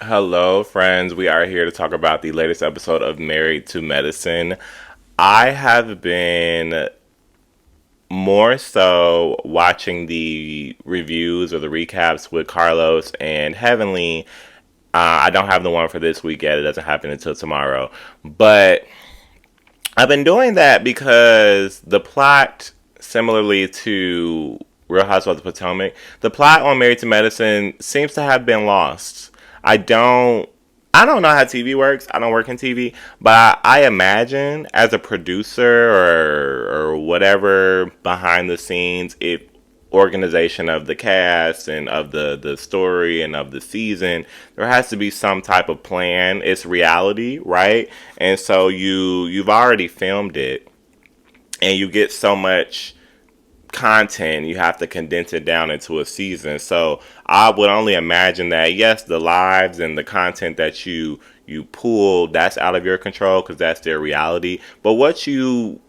Hello, friends. We are here to talk about the latest episode of Married to Medicine. I have been more so watching the reviews or the recaps with Carlos and Heavenly. I don't have the one for this week yet. It doesn't happen until tomorrow. But I've been doing that because the plot, similarly to Real Housewives of Potomac, the plot on Married to Medicine seems to have been lost. I don't I don't know how TV works. I don't work in TV, but I imagine as a producer or whatever behind the scenes, if organization of the cast and of the story and of the season, there has to be some type of plan. It's reality, right? And so you've already filmed it and you get so much content, you have to condense it down into a season. So I would only imagine that yes, the lives and the content that you pull, that's out of your control because that's their reality. But what you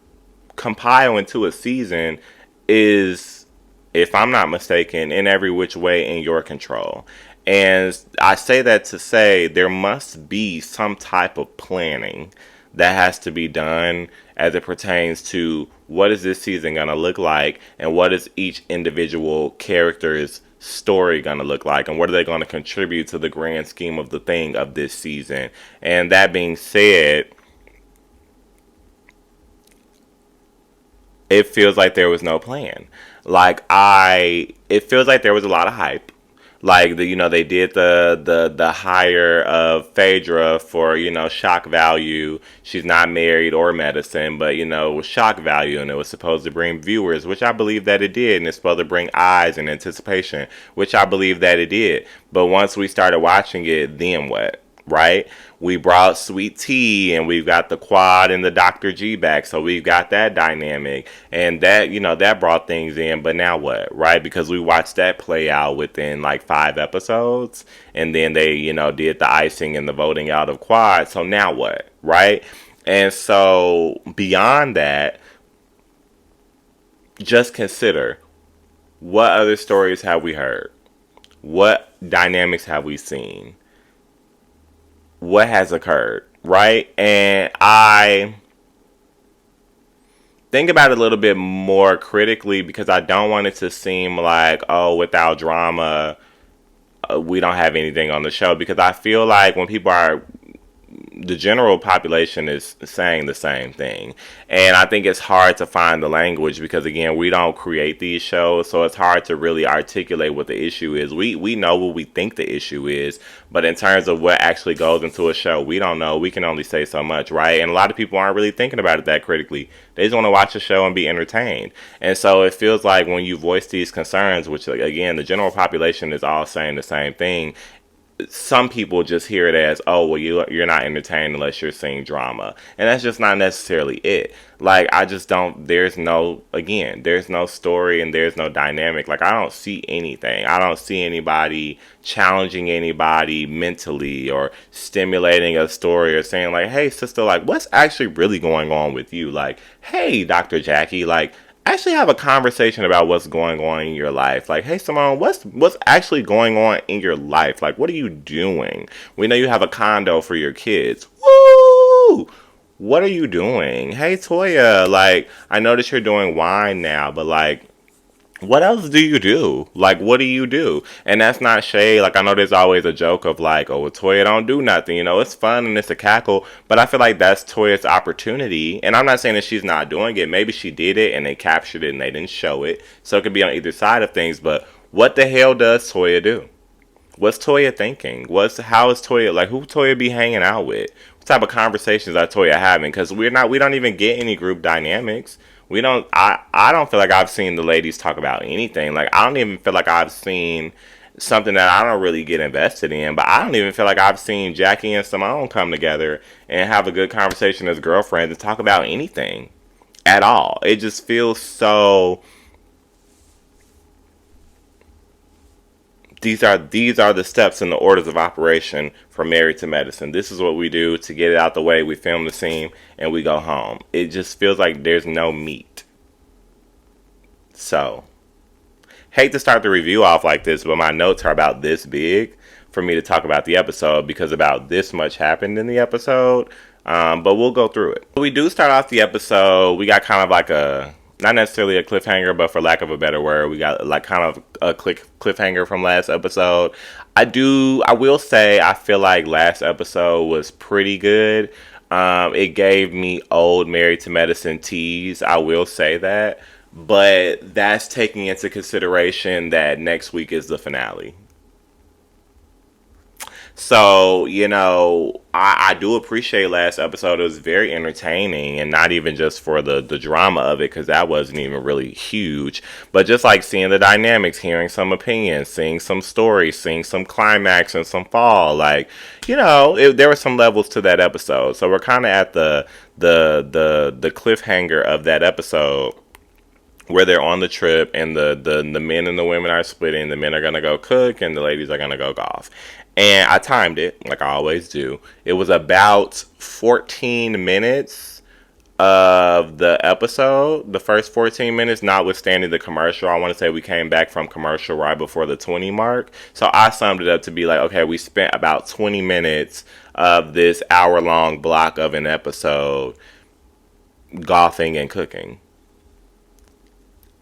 compile into a season is, if I'm not mistaken, in every which way in your control. And I say that to say there must be some type of planning that has to be done as it pertains to what is this season going to look like and what is each individual character's story going to look like and what are they going to contribute to the grand scheme of the thing of this season. And that being said, it feels like there was no plan. It feels like there was a lot of hype. Like they did the hire of Phaedra for shock value. She's not married or medicine, but it was shock value, and it was supposed to bring viewers, which I believe that it did, and it's supposed to bring eyes and anticipation, which I believe that it did. But once we started watching it, then what? Right? We brought Sweet Tea and we've got the Quad and the Dr. G back. So we've got that dynamic and that brought things in. But now what? Right? Because we watched that play out within like 5 episodes and then they, did the icing and the voting out of Quad. So now what? Right? And so beyond that, just consider, what other stories have we heard? What dynamics have we seen? What has occurred, right? And I think about it a little bit more critically because I don't want it to seem like, oh, without drama, we don't have anything on the show. Because I feel like when people are the general population is saying the same thing. And I think it's hard to find the language because again, we don't create these shows, so it's hard to really articulate what the issue is. We know what we think the issue is, but in terms of what actually goes into a show, we don't know. We can only say so much, right? And a lot of people aren't really thinking about it that critically. They just want to watch a show and be entertained. And so it feels like when you voice these concerns, which again, the general population is all saying the same thing, some people just hear it as, oh, well, you're not entertained unless you're seeing drama, and that's just not necessarily it. Like, I just don't. There's no story and there's no dynamic. Like, I don't see anything. I don't see anybody challenging anybody mentally or stimulating a story or saying like, hey, sister, like, what's actually really going on with you? Like, hey, Dr. Jackie, like, actually have a conversation about what's going on in your life. Like, hey, Simone, what's actually going on in your life? Like, what are you doing? We know you have a condo for your kids. Woo! What are you doing? Hey, Toya, like, I notice you're doing wine now, but like, what else do you do? Like, what do you do? And that's not shade. Like, I know there's always a joke of like, oh, well, Toya don't do nothing. It's fun and it's a cackle. But I feel like that's Toya's opportunity. And I'm not saying that she's not doing it. Maybe she did it and they captured it and they didn't show it. So it could be on either side of things. But what the hell does Toya do? What's Toya thinking? How is Toya, like, who Toya be hanging out with? What type of conversations are Toya having? Because we don't even get any group dynamics. I don't feel like I've seen the ladies talk about anything. Like, I don't even feel like I've seen something that I don't really get invested in. But I don't even feel like I've seen Jackie and Simone come together and have a good conversation as girlfriends and talk about anything at all. It just feels so. These are the steps in the orders of operation for Married to Medicine. This is what we do to get it out the way. We film the scene and we go home. It just feels like there's no meat. So, hate to start the review off like this, but my notes are about this big. for me to talk about the episode because about this much happened in the episode. But we'll go through it. We do start off the episode. We got kind of like a, not necessarily a cliffhanger, but for lack of a better word, we got like kind of a cliffhanger from last episode. I will say, I feel like last episode was pretty good. It gave me old Married to Medicine tease. I will say that. But that's taking into consideration that next week is the finale. So, I do appreciate last episode. It was very entertaining, and not even just for the drama of it, because that wasn't even really huge, but just like seeing the dynamics, hearing some opinions, seeing some stories, seeing some climax and some fall. Like, there were some levels to that episode. So we're kind of at the cliffhanger of that episode, where they're on the trip and the men and the women are splitting. The men are going to go cook and the ladies are going to go golf. And I timed it like I always do. It was about 14 minutes of the episode, the first 14 minutes, notwithstanding the commercial. I want to say we came back from commercial right before the 20 mark. So I summed it up to be like, okay, we spent about 20 minutes of this hour-long block of an episode golfing and cooking.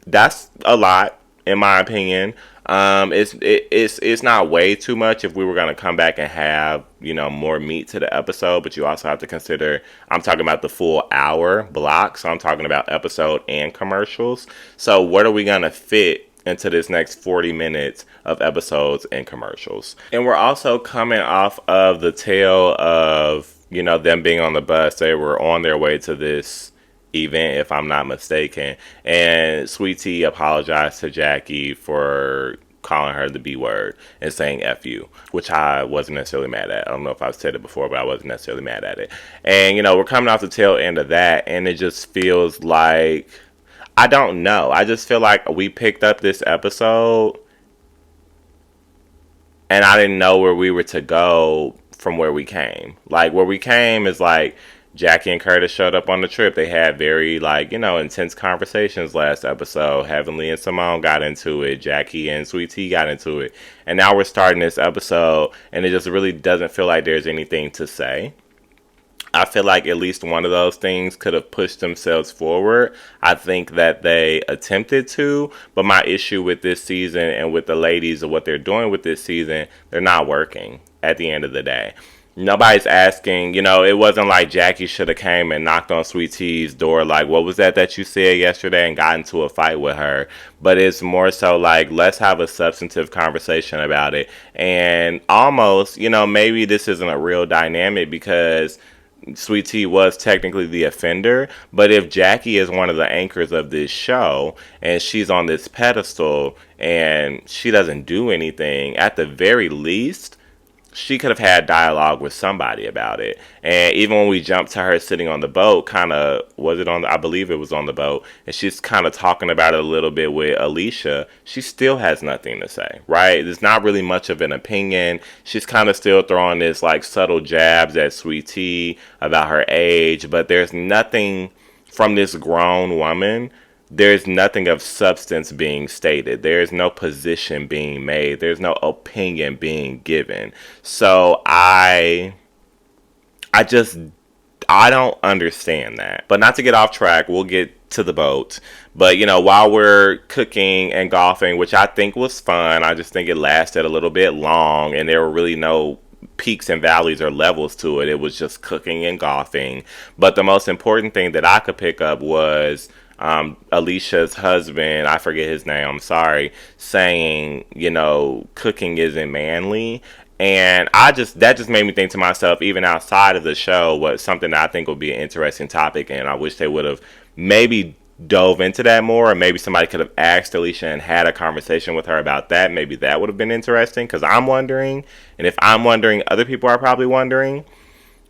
That's a lot, in my opinion. It's not way too much if we were gonna come back and have more meat to the episode, but you also have to consider I'm talking about the full hour block, so I'm talking about episode and commercials. So what are we gonna fit into this next 40 minutes of episodes and commercials? And we're also coming off of the tail of them being on the bus. They were on their way to this event, if I'm not mistaken, and Sweet Tea apologized to Jackie for calling her the B word and saying F you, which I wasn't necessarily mad at. I don't know if I've said it before, but I wasn't necessarily mad at it. And we're coming off the tail end of that, and it just feels like, I don't know, I just feel like we picked up this episode and I didn't know where we were to go from where we came. Like, where we came is like Jackie and Curtis showed up on the trip. They had very, intense conversations last episode. Heavenly and Simone got into it. Jackie and Sweet Tea got into it. And now we're starting this episode, and it just really doesn't feel like there's anything to say. I feel like at least one of those things could have pushed themselves forward. I think that they attempted to, but my issue with this season and with the ladies and what they're doing with this season, they're not working at the end of the day. Nobody's asking, it wasn't like Jackie should have came and knocked on Sweet Tea's door like, what was that you said yesterday, and got into a fight with her. But it's more so like, let's have a substantive conversation about it. And almost, maybe this isn't a real dynamic because Sweet Tea was technically the offender, but if Jackie is one of the anchors of this show and she's on this pedestal and she doesn't do anything, at the very least she could have had dialogue with somebody about it. And even when we jumped to her sitting on the boat, I believe it was on the boat, and she's kind of talking about it a little bit with Alicia, she still has nothing to say, right? There's not really much of an opinion. She's kind of still throwing this like subtle jabs at Sweet Tea about her age, but there's nothing from this grown woman. There's nothing of substance being stated. There's no position being made. There's no opinion being given. So I don't understand that. But not to get off track, we'll get to the boat. But, while we're cooking and golfing, which I think was fun, I just think it lasted a little bit long and there were really no peaks and valleys or levels to it. It was just cooking and golfing. But the most important thing that I could pick up was Alicia's husband, I forget his name, I'm sorry, saying, cooking isn't manly. And that just made me think to myself, even outside of the show, what something that I think would be an interesting topic, and I wish they would have maybe dove into that more, or maybe somebody could have asked Alicia and had a conversation with her about that. Maybe that would have been interesting, because I'm wondering, and if I'm wondering, other people are probably wondering,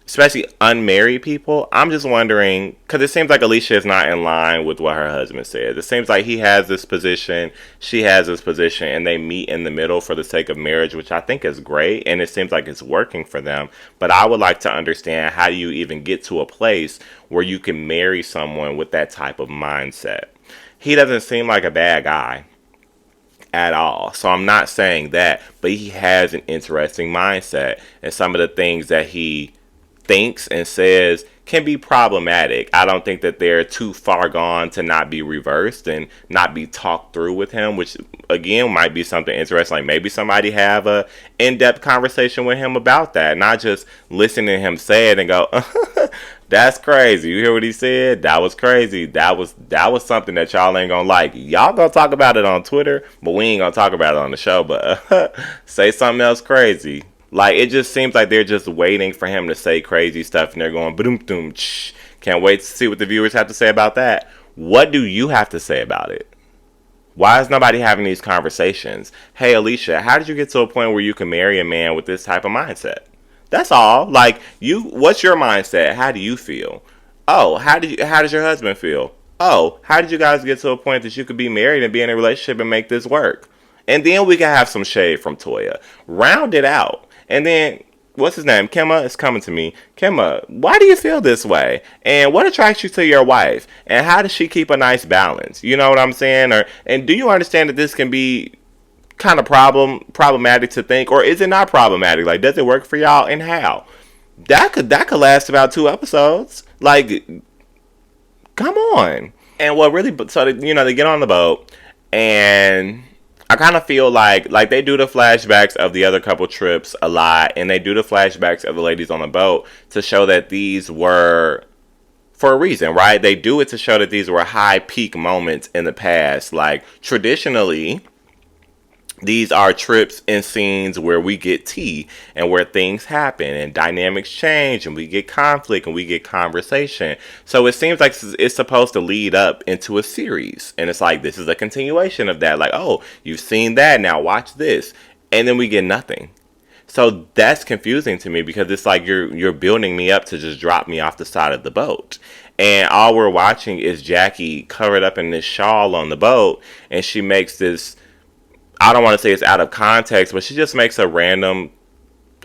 especially unmarried people. I'm just wondering, because it seems like Alicia is not in line with what her husband says. It seems like he has this position, she has this position, and they meet in the middle for the sake of marriage, which I think is great, and it seems like it's working for them. But I would like to understand, how do you even get to a place where you can marry someone with that type of mindset? He doesn't seem like a bad guy. at all. So I'm not saying that, but he has an interesting mindset, and some of the things that he thinks and says can be problematic. I don't think that they're too far gone to not be reversed and not be talked through with him, which again might be something interesting. Like maybe somebody have a in-depth conversation with him about that, not just listen to him say it and go, that's crazy. You hear what he said? That was crazy. That was something that y'all ain't gonna like. Y'all gonna talk about it on Twitter, but we ain't gonna talk about it on the show. But say something else crazy. Like, it just seems like they're just waiting for him to say crazy stuff, and they're going, boom, boom, can't wait to see what the viewers have to say about that. What do you have to say about it? Why is nobody having these conversations? Hey, Alicia, how did you get to a point where you can marry a man with this type of mindset? That's all. Like, what's your mindset? How do you feel? Oh, how does your husband feel? Oh, how did you guys get to a point that you could be married and be in a relationship and make this work? And then we can have some shade from Toya. Round it out. And then, what's his name? Kemma is coming to me. Kemma, why do you feel this way? And what attracts you to your wife? And how does she keep a nice balance? You know what I'm saying? And do you understand that this can be kind of problematic to think, or is it not problematic? Like, does it work for y'all, and how? That could last about 2 episodes. Like, come on. And what really, so they get on the boat, and I kind of feel like they do the flashbacks of the other couple trips a lot, and they do the flashbacks of the ladies on the boat to show that these were for a reason, right? They do it to show that these were high peak moments in the past. Like, traditionally, these are trips and scenes where we get tea and where things happen and dynamics change and we get conflict and we get conversation. So it seems like it's supposed to lead up into a series. And it's like, this is a continuation of that. Like, oh, you've seen that, now watch this. And then we get nothing. So that's confusing to me, because it's like you're building me up to just drop me off the side of the boat. And all we're watching is Jackie covered up in this shawl on the boat, and she makes this, I don't want to say it's out of context, but she just makes a random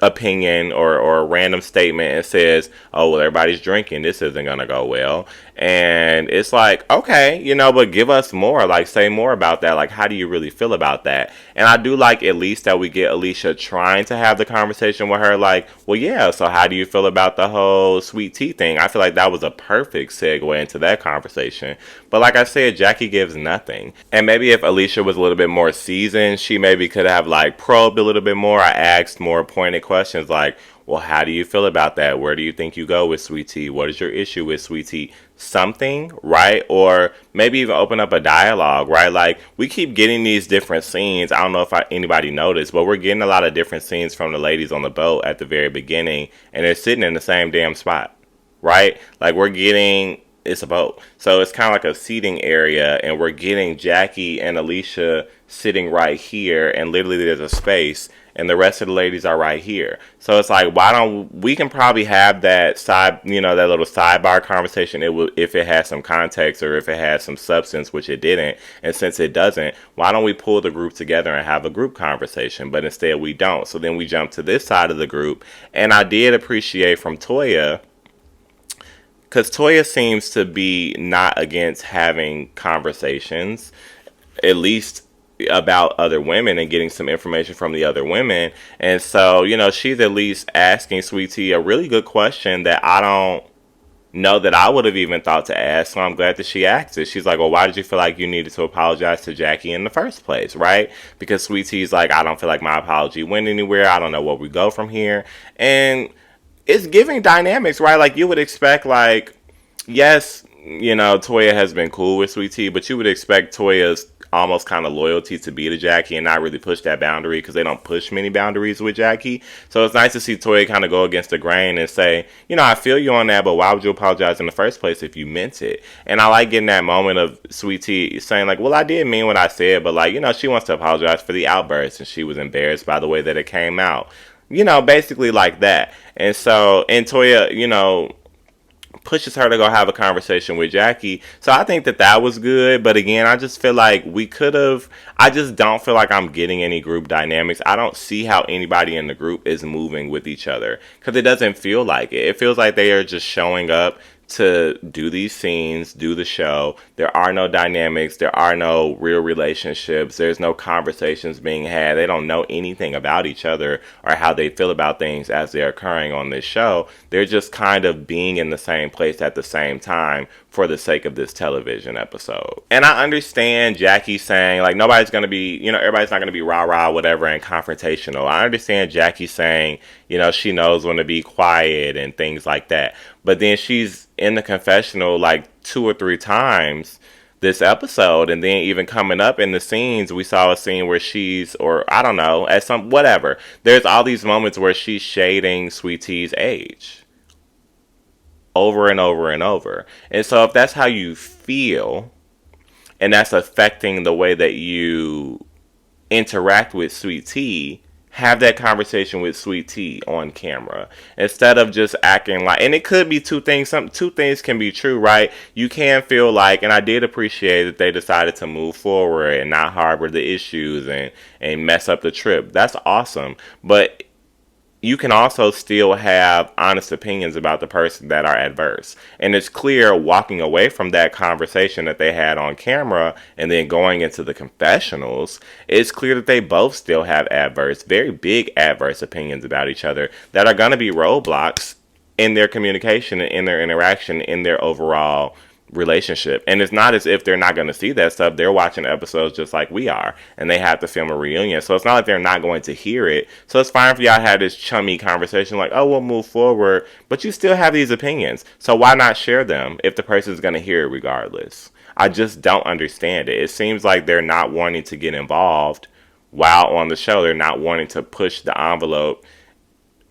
opinion or a random statement and says, oh, well, everybody's drinking, this isn't going to go well. And it's like, okay, but give us more, like, say more about that. Like, how do you really feel about that? And I do like at least that we get Alicia trying to have the conversation with her, like, well, yeah, so how do you feel about the whole sweet tea thing? I feel like that was a perfect segue into that conversation. But like I said, Jackie gives nothing. And maybe if Alicia was a little bit more seasoned, she maybe could have like probed a little bit more. I asked more pointed questions like, well, how do you feel about that? Where do you think you go with sweet tea? What is your issue with sweet tea? Something, right? Or maybe even open up a dialogue, right? Like, we keep getting these different scenes. I don't know if anybody noticed, but we're getting a lot of different scenes from the ladies on the boat at the very beginning, and they're sitting in the same damn spot, right? Like, we're getting, it's a boat, so it's kind of like a seating area, and we're getting Jackie and Alicia sitting right here, and literally there's a space, and the rest of the ladies are right here. So it's like, why don't we can probably have that that little sidebar conversation if it has some context or if it has some substance, which it didn't. And since it doesn't, why don't we pull the group together and have a group conversation? But instead we don't. So then we jump to this side of the group. And I did appreciate from Toya, because Toya seems to be not against having conversations, at least about other women and getting some information from the other women. And so, she's at least asking Sweet Tea a really good question that I don't know that I would have even thought to ask. So I'm glad that she asked it. She's like, well, why did you feel like you needed to apologize to Jackie in the first place, right? Because Sweet Tea's like, I don't feel like my apology went anywhere. I don't know where we go from here. And it's giving dynamics, right? Like, you would expect, like, yes, Toya has been cool with Sweet Tea, but you would expect Toya's almost kind of loyalty to be to Jackie and not really push that boundary, because they don't push many boundaries with Jackie. So it's nice to see Toya kind of go against the grain and say, I feel you on that, but why would you apologize in the first place if you meant it? And I like getting that moment of Sweet Tea saying like, well, I did mean what I said, but like, she wants to apologize for the outburst and she was embarrassed by the way that it came out. Basically like that. And so, and Toya, pushes her to go have a conversation with Jackie. So I think that was good. But again, I just feel like I just don't feel like I'm getting any group dynamics. I don't see how anybody in the group is moving with each other, because it doesn't feel like it. It feels like they are just showing up to do these scenes, do the show. There are no dynamics. There are no real relationships. There's no conversations being had. They don't know anything about each other or how they feel about things as they're occurring on this show. They're just kind of being in the same place at the same time for the sake of this television episode. And I understand Jackie saying, like, nobody's going to be, everybody's not going to be rah-rah, whatever, and confrontational. I understand Jackie saying, she knows when to be quiet and things like that. But then she's in the confessional like 2 or 3 times this episode, and then even coming up in the scenes, we saw a scene where she's, or I don't know, at some, whatever. There's all these moments where she's shading Sweet Tea's age. Over and over and over. And so if that's how you feel, and that's affecting the way that you interact with Sweet Tea, have that conversation with Sweet Tea on camera instead of just acting like, and it could be two things. Two things can be true, right? You can feel like, and I did appreciate that they decided to move forward and not harbor the issues and mess up the trip. That's awesome. But you can also still have honest opinions about the person that are adverse. And it's clear walking away from that conversation that they had on camera and then going into the confessionals, it's clear that they both still have adverse, very big adverse opinions about each other that are going to be roadblocks in their communication, in their interaction, in their overall relationship. And it's not as if they're not going to see that stuff. They're watching episodes just like we are, and they have to film a reunion, so it's not like they're not going to hear it. So it's fine for y'all to have this chummy conversation like, oh, we'll move forward, but you still have these opinions, so why not share them if the person's going to hear it regardless? I just don't understand it. It seems like they're not wanting to get involved while on the show. They're not wanting to push the envelope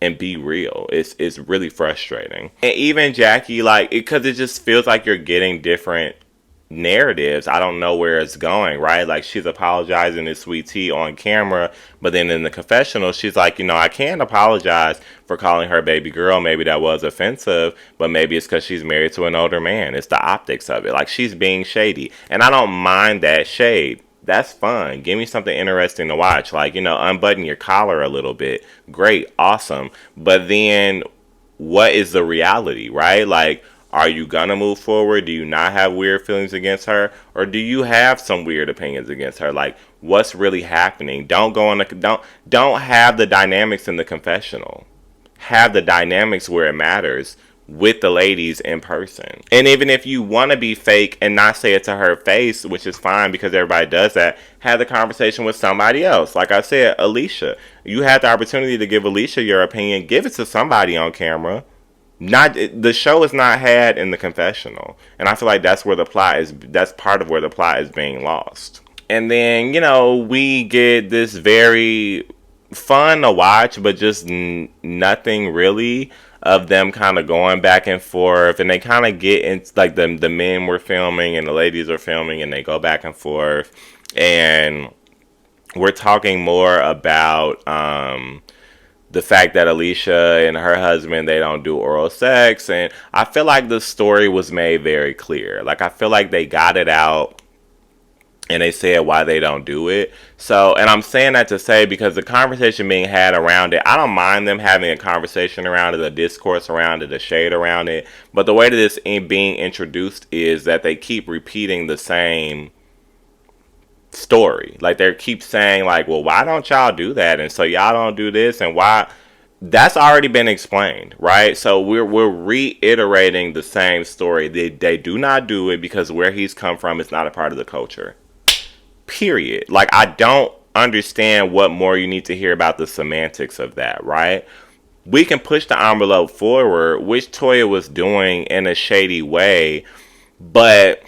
and be real. It's really frustrating. And even Jackie, like, because it just feels like you're getting different narratives. I don't know where it's going, right? Like, she's apologizing to Sweet Tea on camera, but then in the confessional, she's like, I can't apologize for calling her baby girl. Maybe that was offensive, but maybe it's because she's married to an older man. It's the optics of it. Like, she's being shady. And I don't mind that shade. That's fun. Give me something interesting to watch. Like, unbutton your collar a little bit. Great. Awesome. But then what is the reality, right? Like, are you gonna move forward? Do you not have weird feelings against her? Or do you have some weird opinions against her? Like, what's really happening? Don't have the dynamics in the confessional. Have the dynamics where it matters with the ladies in person. And even if you want to be fake and not say it to her face, which is fine because everybody does that, have the conversation with somebody else. Like I said, Alicia. You had the opportunity to give Alicia your opinion. Give it to somebody on camera. The show is not had in the confessional. And I feel like that's part of where the plot is being lost. And then, we get this very fun to watch, but just nothing really of them kind of going back and forth, and they kind of get into, like, the men were filming and the ladies are filming, and they go back and forth, and we're talking more about the fact that Alicia and her husband, they don't do oral sex, and I feel like the story was made very clear. Like, I feel like they got it out and they said why they don't do it. So, and I'm saying that to say, because the conversation being had around it, I don't mind them having a conversation around it, a discourse around it, a shade around it. But the way that it's being introduced is that they keep repeating the same story. Like, they keep saying, like, well, why don't y'all do that? And so y'all don't do this, and why? That's already been explained, right? So we're reiterating the same story. They do not do it because where he's come from is not a part of the culture. Period. Like, I don't understand what more you need to hear about the semantics of that, right? We can push the envelope forward, which Toya was doing in a shady way, but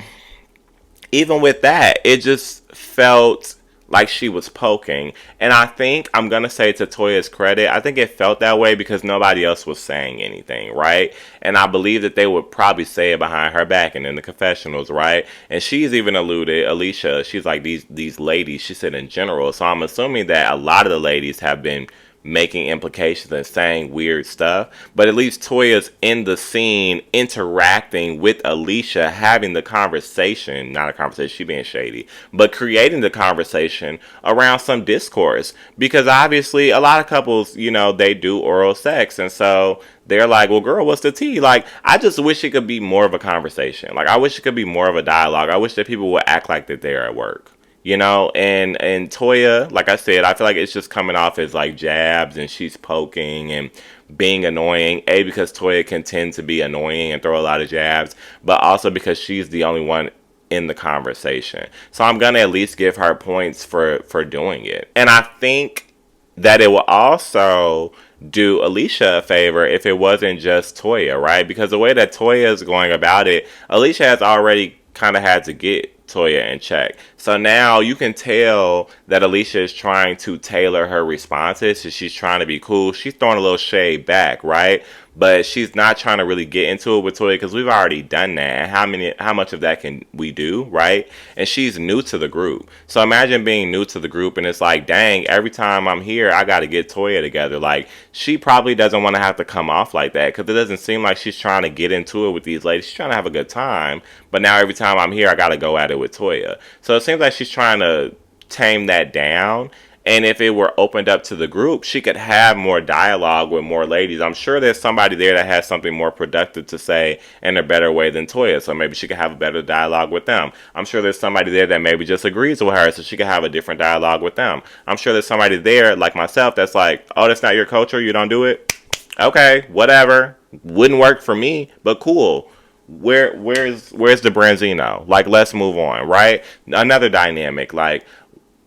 even with that, it just felt like she was poking. And I think, I'm going to say to Toya's credit, I think it felt that way because nobody else was saying anything, right? And I believe that they would probably say it behind her back and in the confessionals, right? And she's even alluded, Alicia, she's like, these ladies, she said in general. So I'm assuming that a lot of the ladies have been making implications and saying weird stuff. But at least Toya's in the scene interacting with Alicia, having the conversation, not a conversation, she being shady, but creating the conversation around some discourse. Because obviously a lot of couples, they do oral sex. And so they're like, well, girl, what's the tea? Like, I just wish it could be more of a conversation. Like, I wish it could be more of a dialogue. I wish that people would act like that they're at work. And Toya, like I said, I feel like it's just coming off as like jabs and she's poking and being annoying. A, because Toya can tend to be annoying and throw a lot of jabs, but also because she's the only one in the conversation. So I'm gonna at least give her points for doing it. And I think that it will also do Alicia a favor if it wasn't just Toya, right? Because the way that Toya is going about it, Alicia has already kind of had to get Toya in check. So now you can tell that Alicia is trying to tailor her responses. So she's trying to be cool. She's throwing a little shade back, right? But she's not trying to really get into it with Toya because we've already done that. And how much of that can we do, right? And she's new to the group. So imagine being new to the group and it's like, dang, every time I'm here, I got to get Toya together. Like, she probably doesn't want to have to come off like that because it doesn't seem like she's trying to get into it with these ladies. She's trying to have a good time. But now every time I'm here, I got to go at it with Toya. So it seems like she's trying to tame that down. And if it were opened up to the group, she could have more dialogue with more ladies. I'm sure there's somebody there that has something more productive to say in a better way than Toya. So maybe she could have a better dialogue with them. I'm sure there's somebody there that maybe just agrees with her so she could have a different dialogue with them. I'm sure there's somebody there, like myself, that's like, oh, that's not your culture, you don't do it? Okay, whatever. Wouldn't work for me, but cool. Where's the Branzino? Like, let's move on, right? Another dynamic, like,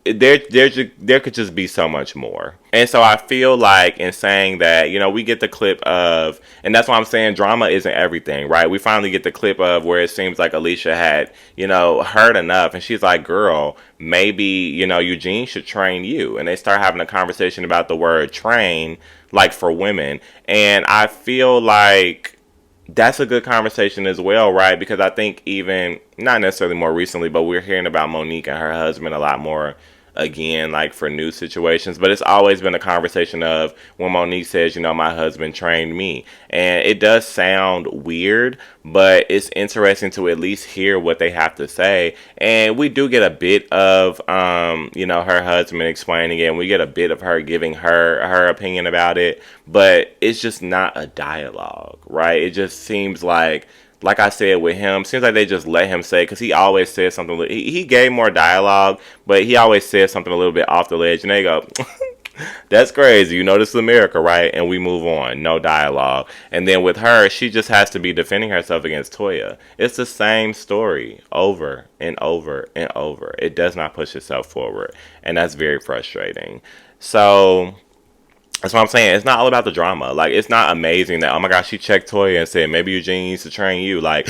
there could just be so much more. And so I feel like in saying that, we get the clip of, and that's why I'm saying drama isn't everything, right? We finally get the clip of where it seems like Alicia had, heard enough. And she's like, girl, maybe, Eugene should train you. And they start having a conversation about the word train, like for women. And I feel like that's a good conversation as well, right? Because I think even, not necessarily more recently, but we're hearing about Monique and her husband a lot more again, like for new situations. But it's always been a conversation of when Monique says, my husband trained me. And it does sound weird, but it's interesting to at least hear what they have to say. And we do get a bit of, her husband explaining it, and we get a bit of her giving her opinion about it. But it's just not a dialogue, right? It just seems like I said with him, seems like they just let him say, because he always says something. He gave more dialogue, but he always says something a little bit off the ledge, and they go, that's crazy. This is America, right? And we move on. No dialogue. And then with her, she just has to be defending herself against Toya. It's the same story over and over and over. It does not push itself forward, and that's very frustrating. So that's what I'm saying. It's not all about the drama. Like, it's not amazing that, oh my gosh, she checked Toya and said, maybe Eugene needs to train you. Like,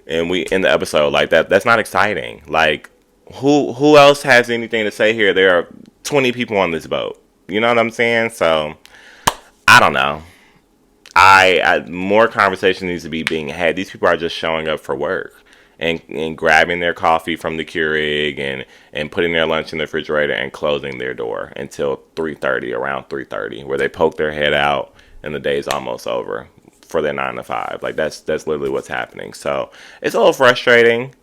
and we, in the episode, like, that's not exciting. Like, who else has anything to say here? There are 20 people on this boat. You know what I'm saying? So, I don't know. More conversation needs to be being had. These people are just showing up for work. And grabbing their coffee from the Keurig and putting their lunch in the refrigerator and closing their door until 3:30, around 3:30, where they poke their head out and the day's almost over for their 9 to 5. Like, that's literally what's happening. So it's a little frustrating,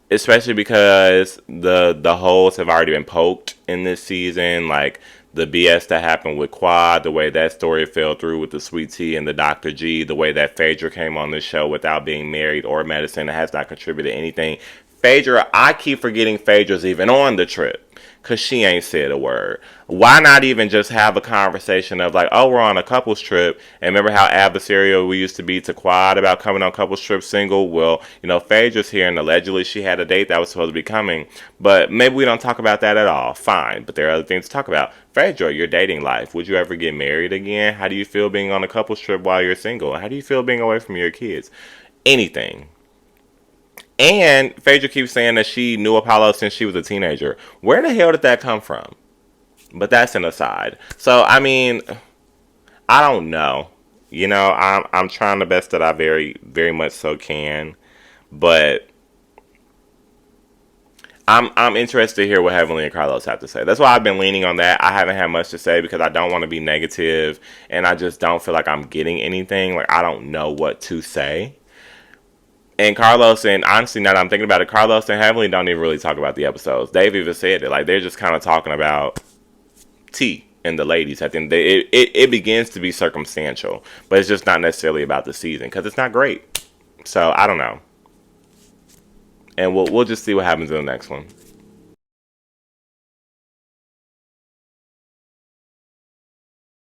especially because the holes have already been poked in this season. Like, the BS that happened with Quad, the way that story fell through with the Sweet Tea and the Dr. G, the way that Phaedra came on this show without being married or medicine, has not contributed anything. Phaedra, I keep forgetting Phaedra's even on the trip because she ain't said a word. Why not even just have a conversation of like, oh, we're on a couples trip, and remember how adversarial we used to be to Quad about coming on couples trip single? Well, Phaedra's here, and allegedly she had a date that was supposed to be coming, but maybe we don't talk about that at all. Fine, but there are other things to talk about. Phaedra, your dating life. Would you ever get married again? How do you feel being on a couples trip while you're single? How do you feel being away from your kids? Anything. And Phaedra keeps saying that she knew Apollo since she was a teenager. Where the hell did that come from? But that's an aside. So, I mean, I don't know. I'm trying the best that I very, very much so can. But I'm interested to hear what Heavenly and Carlos have to say. That's why I've been leaning on that. I haven't had much to say because I don't want to be negative, and I just don't feel like I'm getting anything. Like, I don't know what to say. And Carlos, and honestly, now that I'm thinking about it, Carlos and Heavenly don't even really talk about the episodes. They've even said it. Like, they're just kind of talking about T and the ladies. I think it begins to be circumstantial, but it's just not necessarily about the season because it's not great. So I don't know, and we'll just see what happens in the next one.